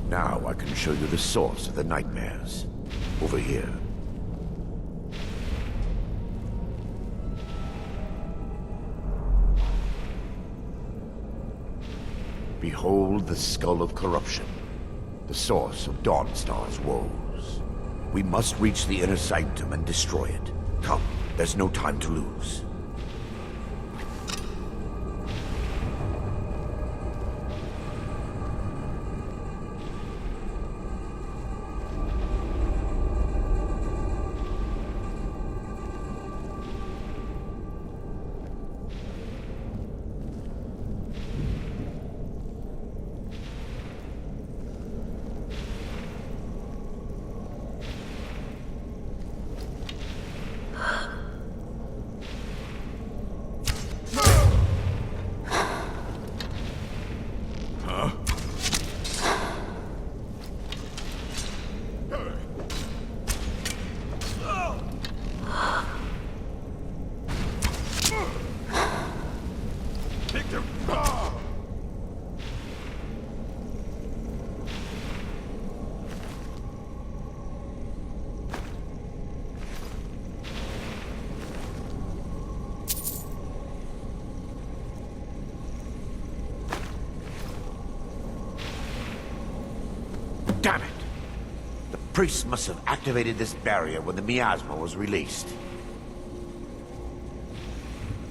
Now I can show you the source of the nightmares. Over here. Behold the Skull of Corruption, the source of Dawnstar's woes. We must reach the inner sanctum and destroy it. Come, there's no time to lose. Damn it! The priest must have activated this barrier when the miasma was released.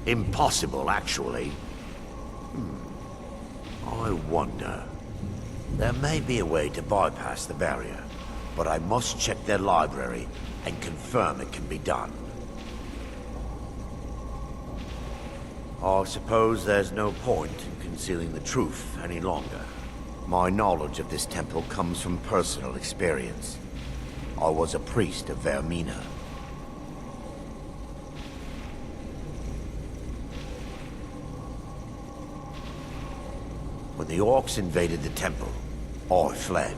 Impossible, actually. I wonder. There may be a way to bypass the barrier, but I must check their library and confirm it can be done. I suppose there's no point in concealing the truth any longer. My knowledge of this temple comes from personal experience. I was a priest of Vermina. When the orcs invaded the temple, I fled.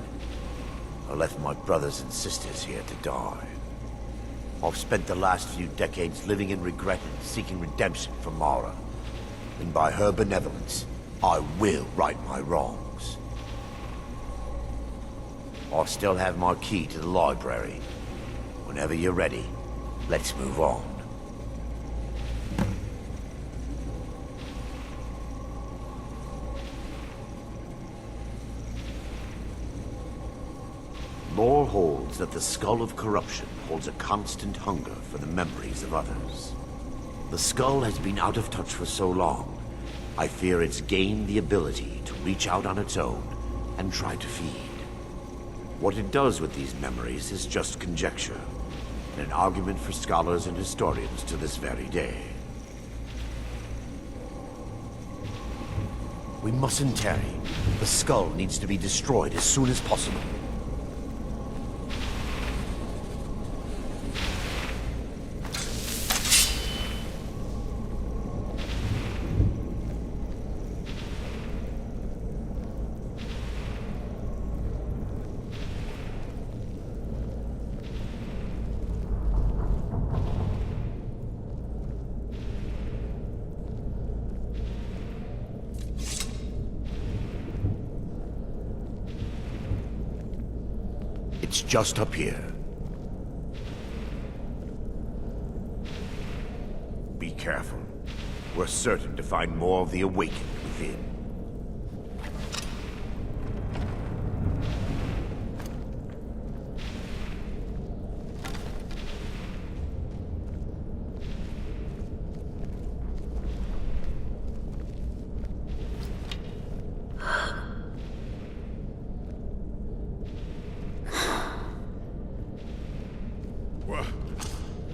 I left my brothers and sisters here to die. I've spent the last few decades living in regret and seeking redemption from Mara. And by her benevolence, I will right my wrongs. I still have my key to the library. Whenever you're ready, let's move on. Lore holds that the Skull of Corruption holds a constant hunger for the memories of others. The skull has been out of touch for so long, I fear it's gained the ability to reach out on its own and try to feed. What it does with these memories is just conjecture, and an argument for scholars and historians to this very day. We mustn't tarry. The skull needs to be destroyed as soon as possible. It's just up here. Be careful. We're certain to find more of the awakened within.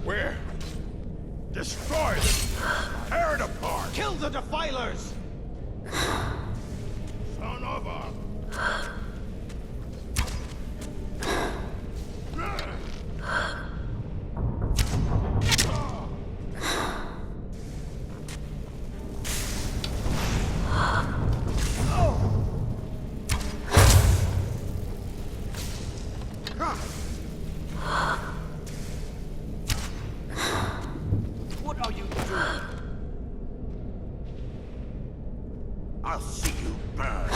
Where? Destroy them! Tear it apart! Kill the defilers! Son of a... What are you doing? I'll see you burn!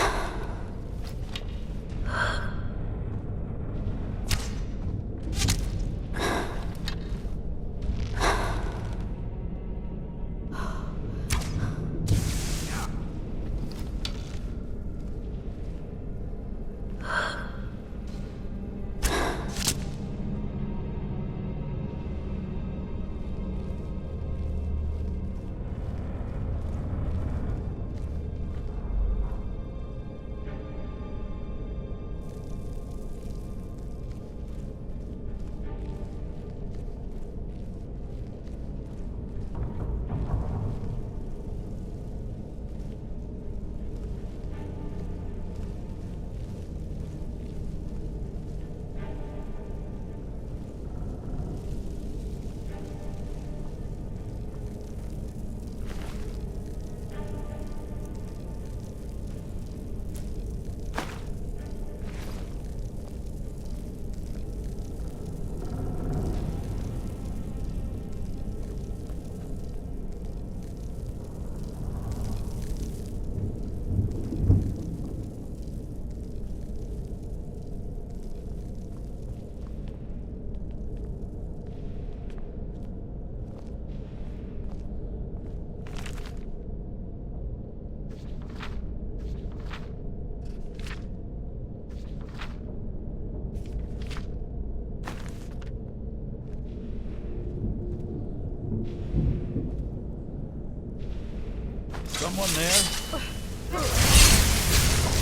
Someone there?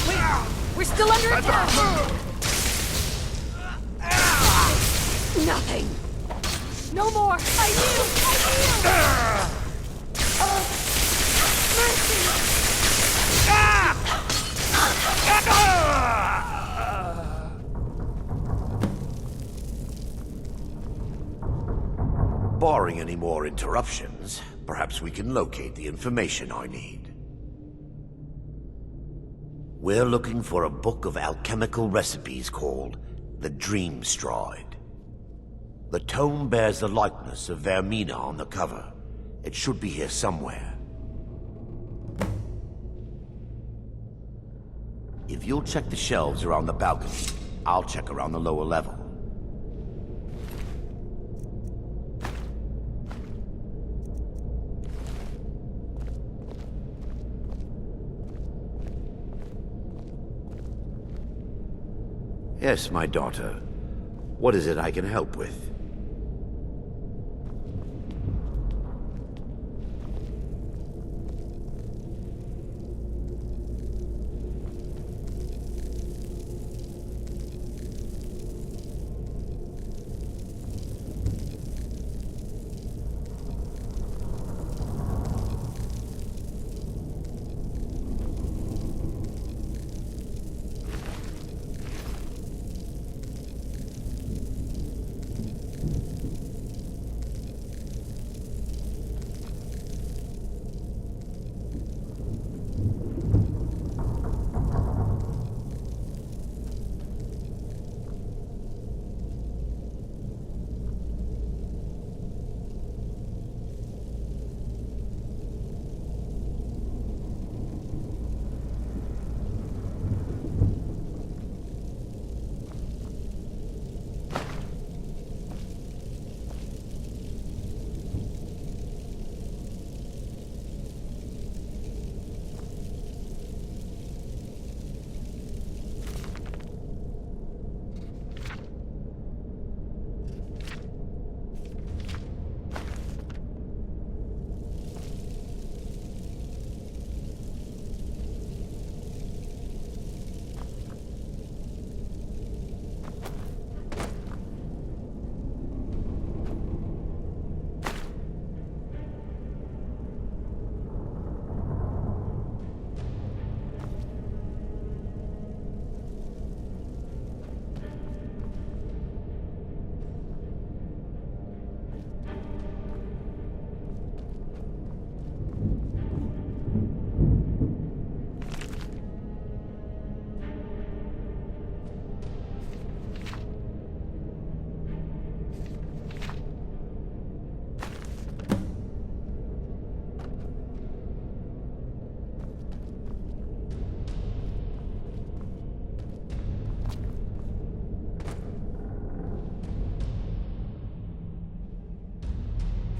Wait! We're still under attack! Nothing! No more! I yield! Mercy! Barring any more interruptions, perhaps we can locate the information I need. We're looking for a book of alchemical recipes called the Dream Stride. The tome bears the likeness of Vermina on the cover. It should be here somewhere. If you'll check the shelves around the balcony, I'll check around the lower level. Yes, my daughter. What is it I can help with?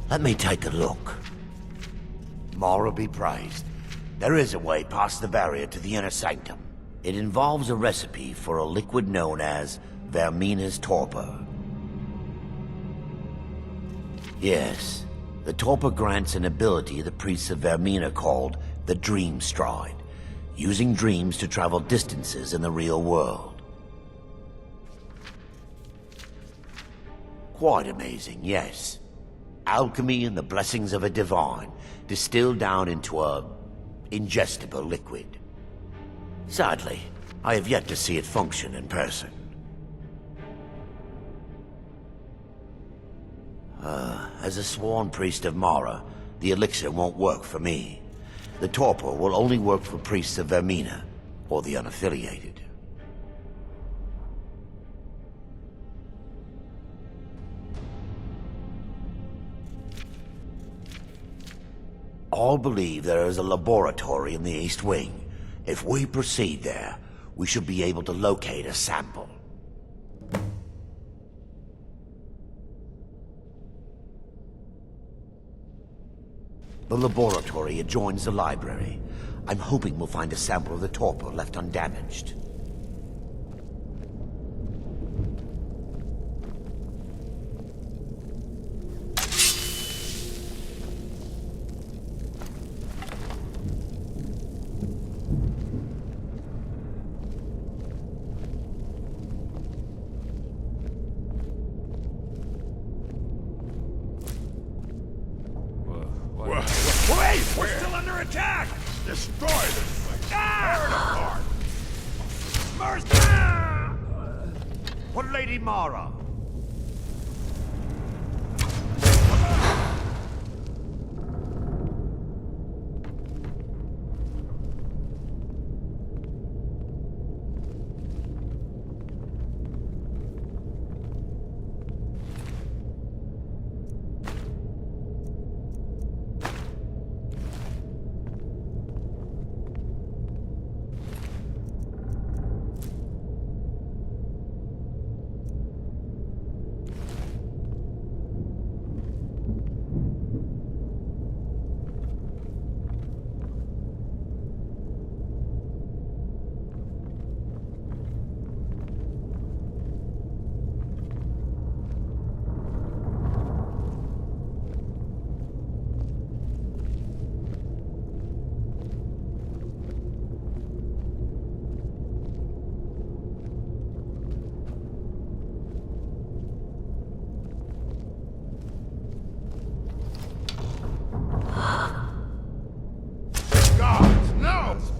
Let me take a look. Mara be praised. There is a way past the barrier to the inner sanctum. It involves a recipe for a liquid known as Vermina's torpor. Yes, the torpor grants an ability the priests of Vermina called the Dream Stride, using dreams to travel distances in the real world. Quite amazing, yes. Alchemy and the blessings of a divine, distilled down into a ingestible liquid. Sadly, I have yet to see it function in person. As a sworn priest of Mara, the elixir won't work for me. The torpor will only work for priests of Vermina, or the unaffiliated. All believe there is a laboratory in the East Wing. If we proceed there, we should be able to locate a sample. The laboratory adjoins the library. I'm hoping we'll find a sample of the torpor left undamaged. Wait! We're still under attack! Destroy this place! Tear it apart! Mercy! For Lady Mara.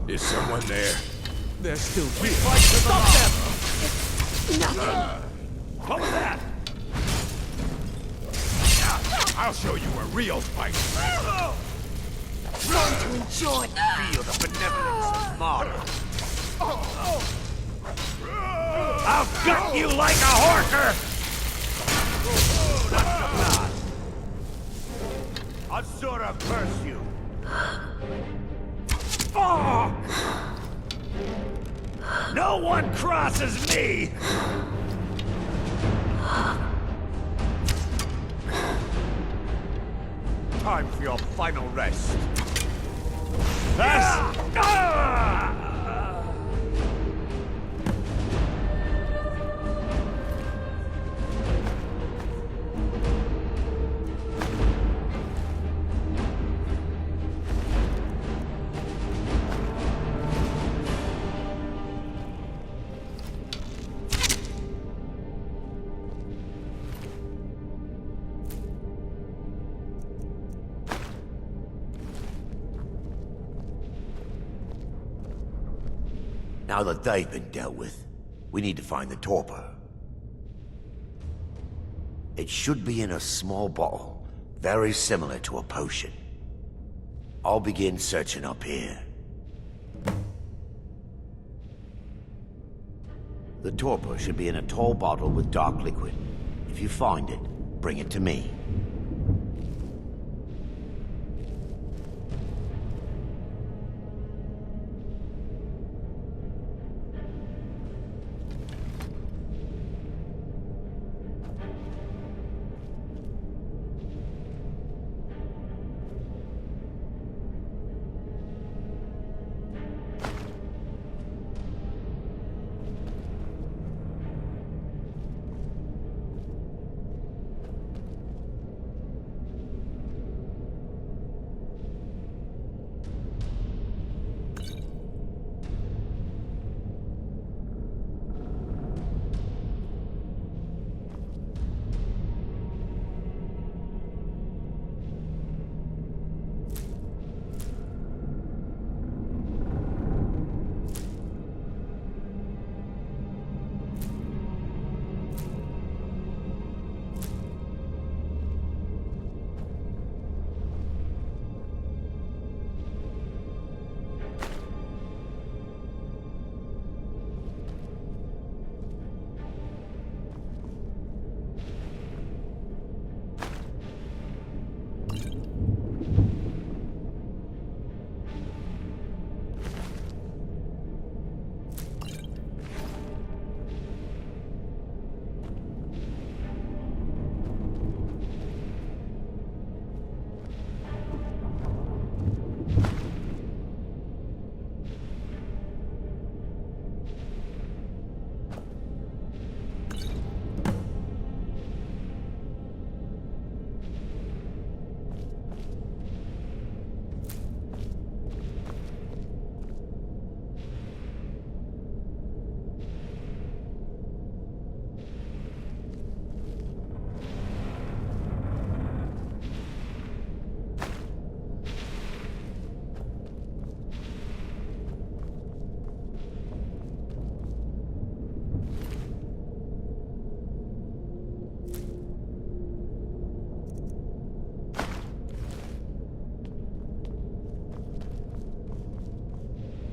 Is someone there? They're still here. Fight to the last. Nothing. What was that? I'll show you a real fight. Going to enjoy. Feel the benevolence of Mara. I'll gut you like a horker! That's the path. Asura curse you. Oh! No one crosses me! Time for your final rest. Now that they've been dealt with, we need to find the torpor. It should be in a small bottle, very similar to a potion. I'll begin searching up here. The torpor should be in a tall bottle with dark liquid. If you find it, bring it to me.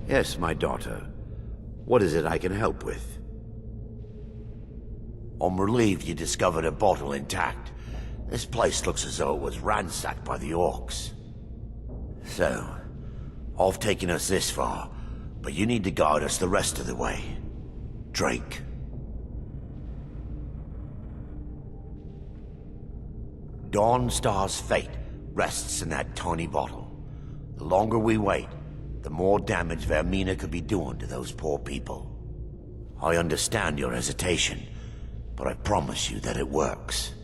Yes, my daughter. What is it I can help with? I'm relieved you discovered a bottle intact. This place looks as though it was ransacked by the orcs. So, I've taken us this far, but you need to guide us the rest of the way. Drake. Dawnstar's fate rests in that tiny bottle. The longer we wait, the more damage Vermina could be doing to those poor people. I understand your hesitation, but I promise you that it works.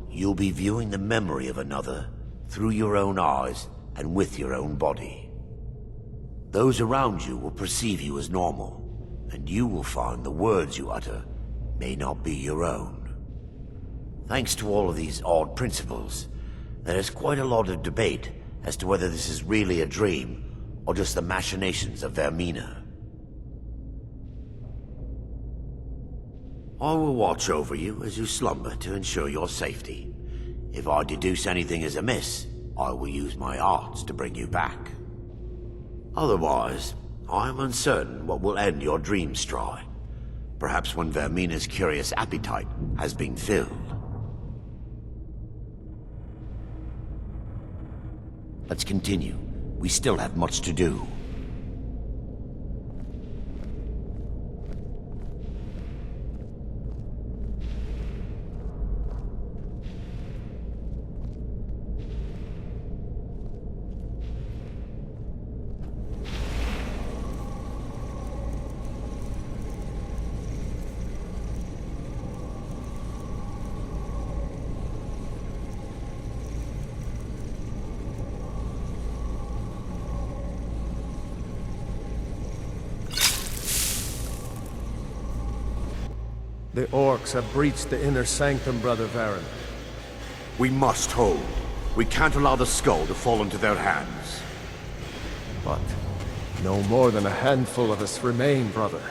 You'll be viewing the memory of another through your own eyes and with your own body. Those around you will perceive you as normal, and you will find the words you utter may not be your own. Thanks to all of these odd principles, there is quite a lot of debate as to whether this is really a dream or just the machinations of Vermina. I will watch over you as you slumber to ensure your safety. If I deduce anything is amiss, I will use my arts to bring you back. Otherwise, I am uncertain what will end your dream straw. Perhaps when Vermina's curious appetite has been filled. Let's continue. We still have much to do. The orcs have breached the inner sanctum, Brother Varen. We must hold. We can't allow the skull to fall into their hands. But no more than a handful of us remain, brother.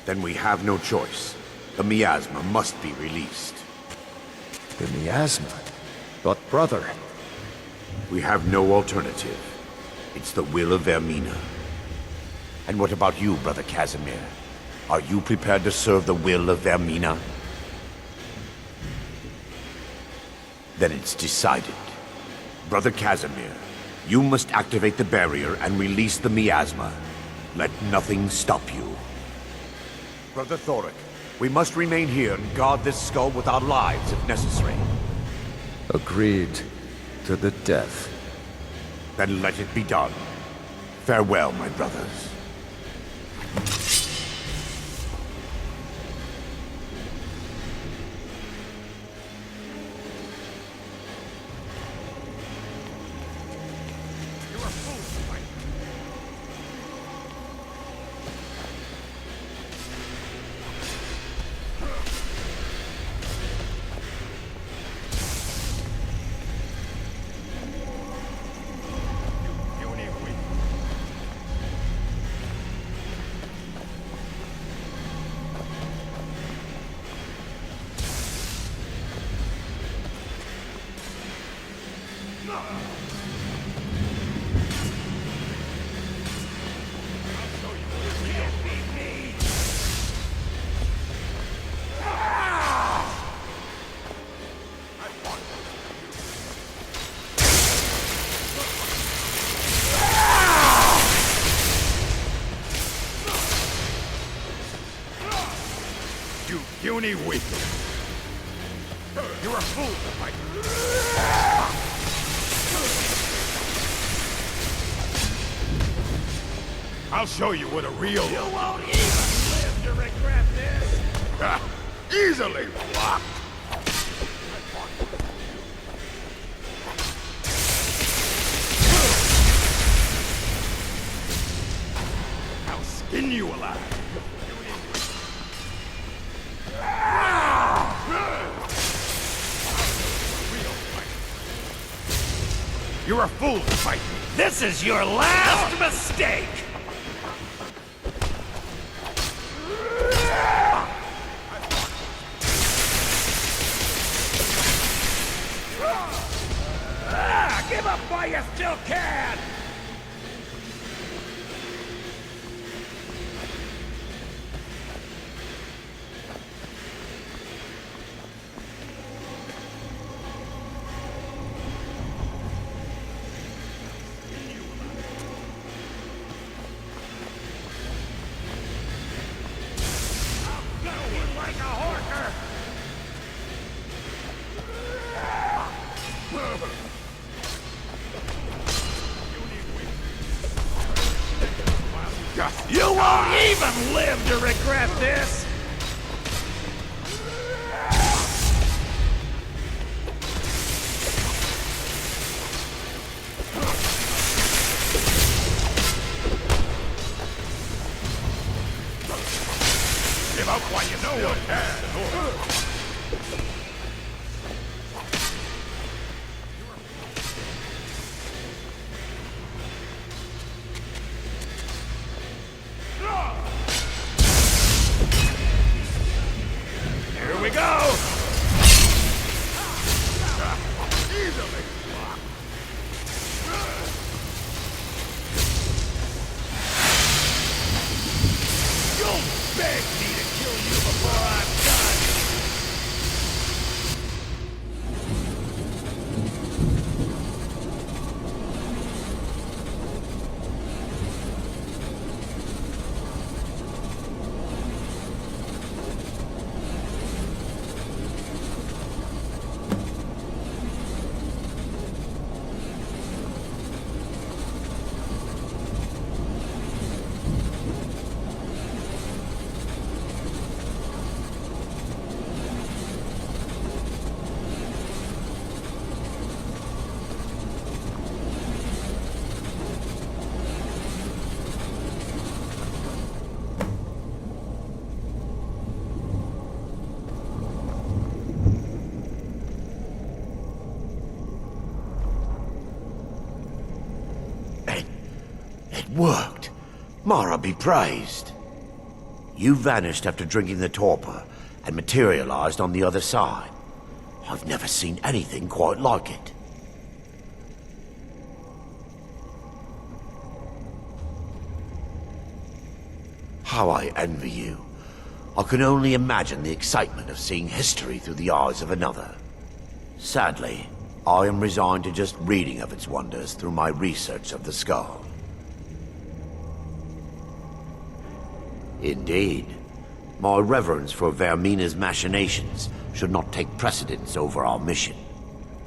Then we have no choice. The miasma must be released. The miasma? But brother... We have no alternative. It's the will of Vermina. And what about you, Brother Casimir? Are you prepared to serve the will of Vermina? Then it's decided. Brother Casimir, you must activate the barrier and release the miasma. Let nothing stop you. Brother Thoric, we must remain here and guard this skull with our lives if necessary. Agreed to the death. Then let it be done. Farewell, my brothers. You puny weakling! You're a fool to fight! I'll show you what a real... You won't even live to regret this! Easily blocked! I'll skin you alive! You're a fool to fight me! This is your last mistake! Give up while you still can! Like a horker! You won't even live to regret this! Give up while you know you can. Here we go! Easily. You'll beg me to kill you before I'm done! It worked. Mara be praised. You vanished after drinking the torpor and materialized on the other side. I've never seen anything quite like it. How I envy you. I can only imagine the excitement of seeing history through the eyes of another. Sadly, I am resigned to just reading of its wonders through my research of the skull. Indeed. My reverence for Vermina's machinations should not take precedence over our mission.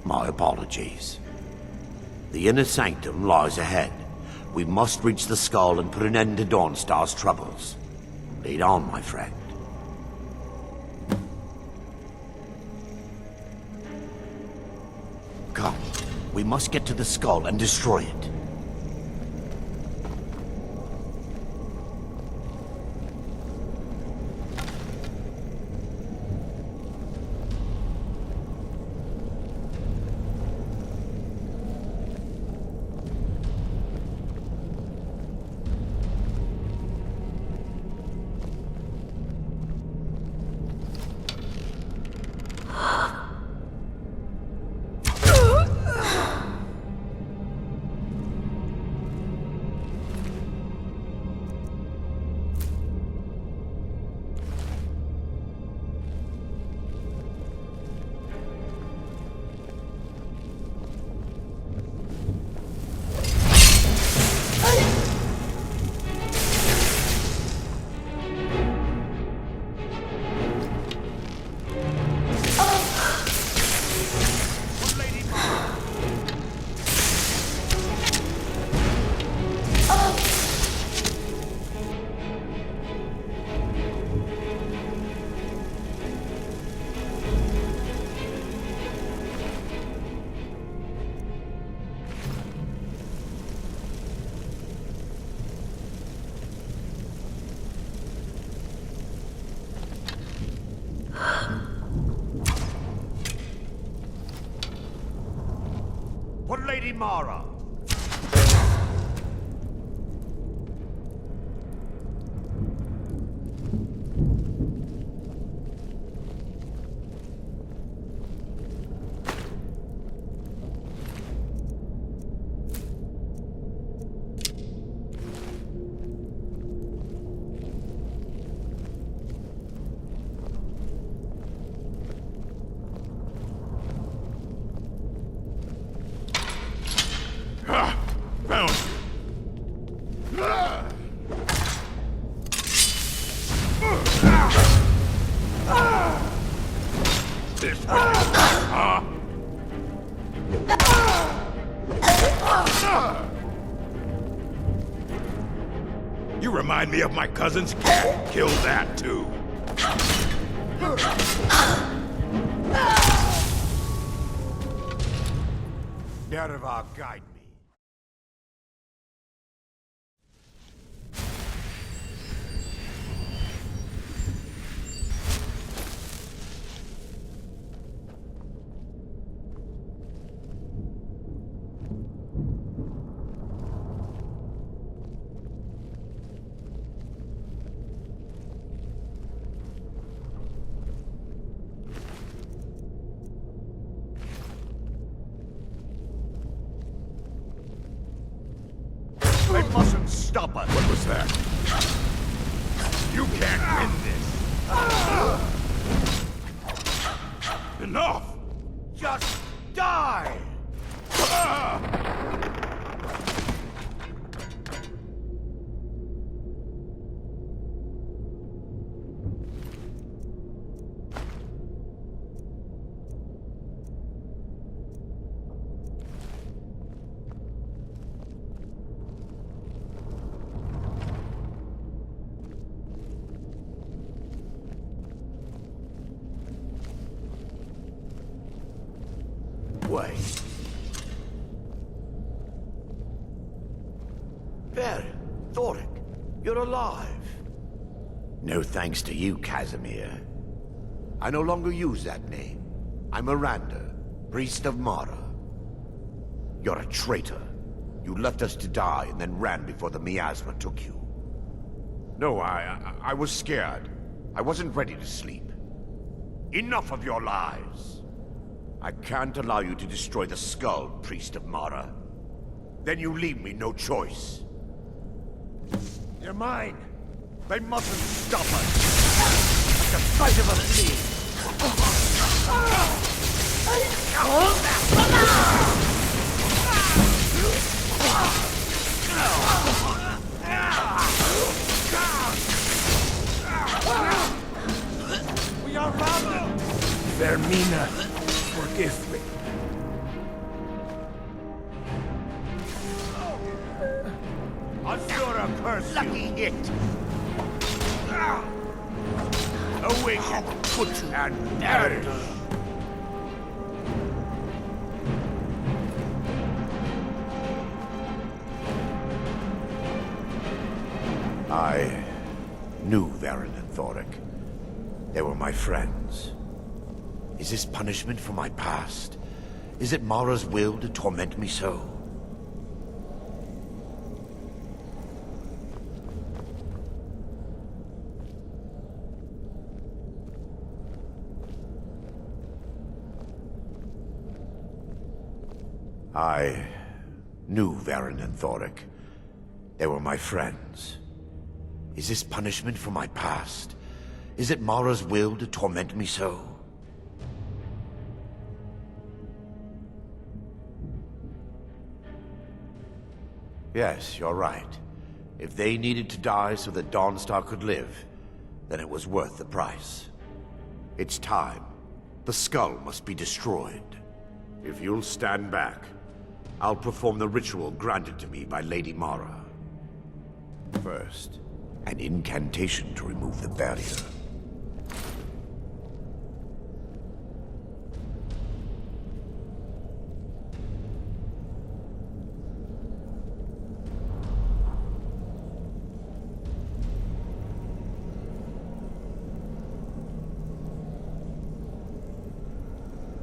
My apologies. The inner sanctum lies ahead. We must reach the skull and put an end to Dawnstar's troubles. Lead on, my friend. Come, we must get to the skull and destroy it. For Lady Mara! this with huh? You remind me of my cousin's cat. Kill that too. Nerva, guide me. They mustn't stop us. What was that? You can't win this. Enough! Just die! Way. There, Thoric, you're alive. No thanks to you, Casimir. I no longer use that name. I'm Erandul, priest of Mara. You're a traitor. You left us to die and then ran before the miasma took you. No, I was scared. I wasn't ready to sleep. Enough of your lies. I can't allow you to destroy the skull, priest of Mara. Then you leave me no choice. You're mine. They mustn't stop us. At the sight of us leave. We are bound. Vermina, forgive me. Asura curse you. Lucky hit. Awaken, foot and perish. I knew Varen and Thoric. They were my friends. Is this punishment for my past? Is it Mara's will to torment me so? I knew Varen and Thoric. They were my friends. Is this punishment for my past? Is it Mara's will to torment me so? Yes, you're right. If they needed to die so that Dawnstar could live, then it was worth the price. It's time. The skull must be destroyed. If you'll stand back, I'll perform the ritual granted to me by Lady Mara. First, an incantation to remove the barrier.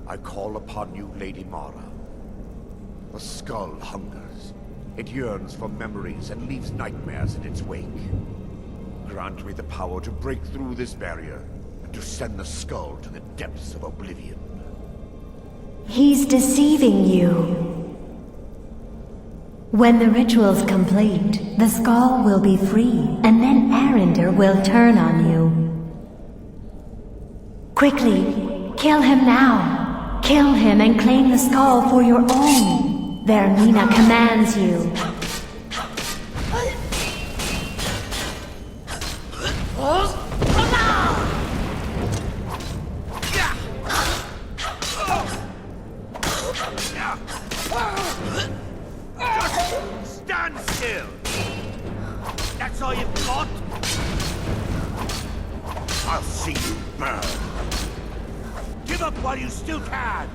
I call upon you, Lady Mara. The skull hungers. It yearns for memories and leaves nightmares in its wake. Grant me the power to break through this barrier and to send the skull to the depths of oblivion. He's deceiving you. When the ritual's complete, the skull will be free, and then Erandul will turn on you. Quickly, kill him now. Kill him and claim the skull for your own. Vermina commands you. burn! Give up while you still can!